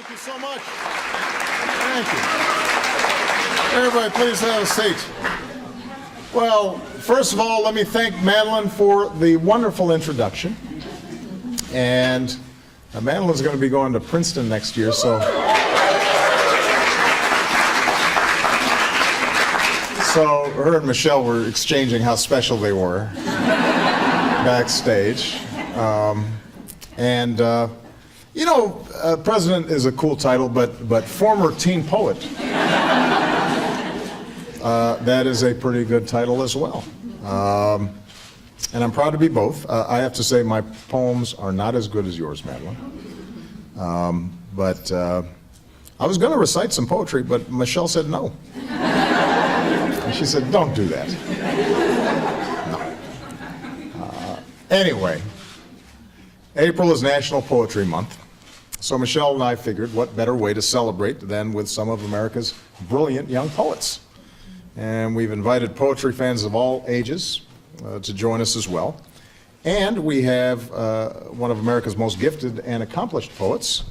Thank you so much. Thank you. Everybody, please have a seat. Well, first of all, let me thank Madeline for the wonderful introduction. And Madeline's going to be going to Princeton next year, so her and Michelle were exchanging how special they were backstage. President is a cool title, but former teen poet, that is a pretty good title as well. And I'm proud to be both. I have to say my poems are not as good as yours, Madeline. I was going to recite some poetry, but Michelle said no. And she said, don't do that. No. Anyway, April is National Poetry Month. So Michelle and I figured what better way to celebrate than with some of America's brilliant young poets. And we've invited poetry fans of all ages to join us as well. And we have one of America's most gifted and accomplished poets,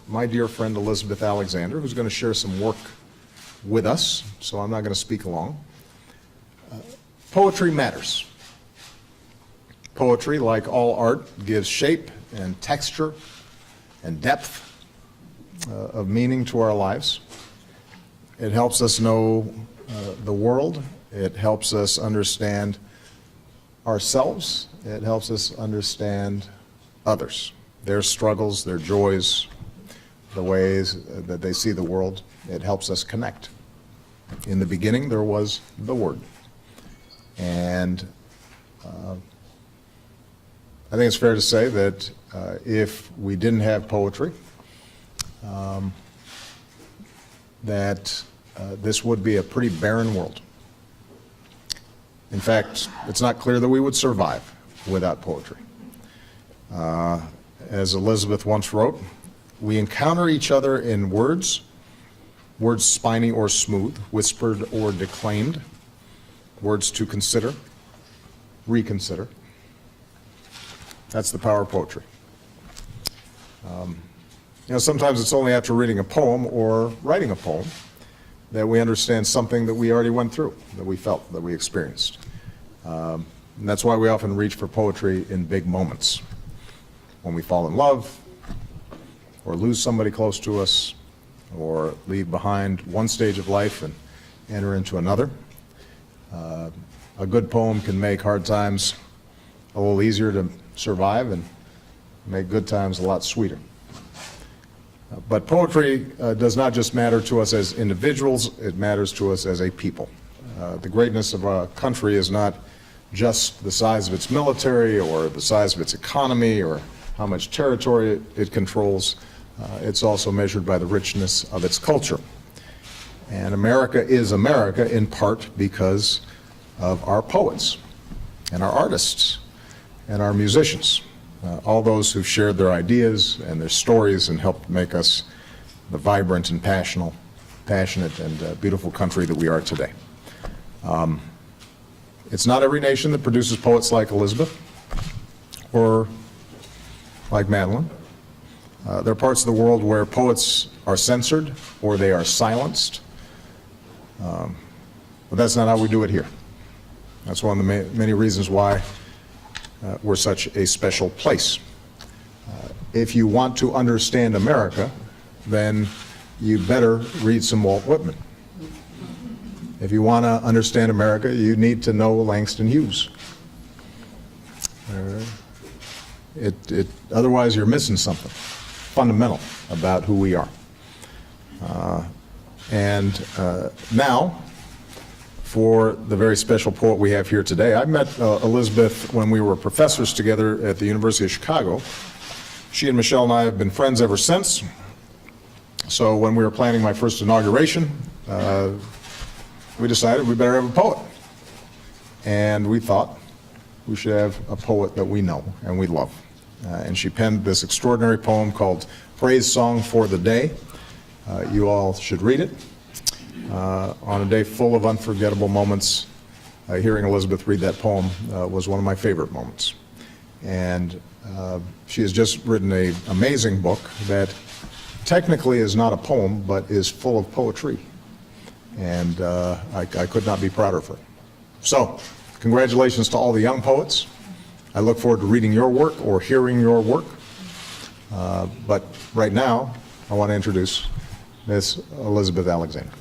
my dear friend Elizabeth Alexander, who's going to share some work with us, so I'm not going to speak long. Poetry matters. Poetry, like all art, gives shape and texture and depth of meaning to our lives. It helps us know the world. It helps us understand ourselves. It helps us understand others, their struggles, their joys, the ways that they see the world. It helps us connect. In the beginning, there was the Word. And I think it's fair to say that if we didn't have poetry, this would be a pretty barren world. In fact, it's not clear that we would survive without poetry. As Elizabeth once wrote, we encounter each other in words spiny or smooth, whispered or declaimed, words to consider, reconsider. That's the power of poetry. Sometimes it's only after reading a poem or writing a poem that we understand something that we already went through, that we felt, that we experienced. And that's why we often reach for poetry in big moments. When we fall in love, or lose somebody close to us, or leave behind one stage of life and enter into another. A good poem can make hard times a little easier to survive and make good times a lot sweeter. But poetry does not just matter to us as individuals, it matters to us as a people. The greatness of a country is not just the size of its military or the size of its economy or how much territory it controls. It's also measured by the richness of its culture. And America is America in part because of our poets and our artists and our musicians, all those who've shared their ideas and their stories and helped make us the vibrant and passionate and beautiful country that we are today. It's not every nation that produces poets like Elizabeth or like Madeline. There are parts of the world where poets are censored or they are silenced. But that's not how we do it here. That's one of the many reasons why we're such a special place. If you want to understand America, then you better read some Walt Whitman. If you want to understand America, you need to know Langston Hughes. Otherwise, you're missing something fundamental about who we are. Now, for the very special poet we have here today. I met Elizabeth when we were professors together at the University of Chicago. She and Michelle and I have been friends ever since. So when we were planning my first inauguration, we decided we better have a poet. And we thought we should have a poet that we know and we love. And she penned this extraordinary poem called Praise Song for the Day. You all should read it. On a day full of unforgettable moments, hearing Elizabeth read that poem was one of my favorite moments. And she has just written an amazing book that technically is not a poem, but is full of poetry. And I could not be prouder of her. So, congratulations to all the young poets. I look forward to reading your work or hearing your work. But right now, I want to introduce Ms. Elizabeth Alexander.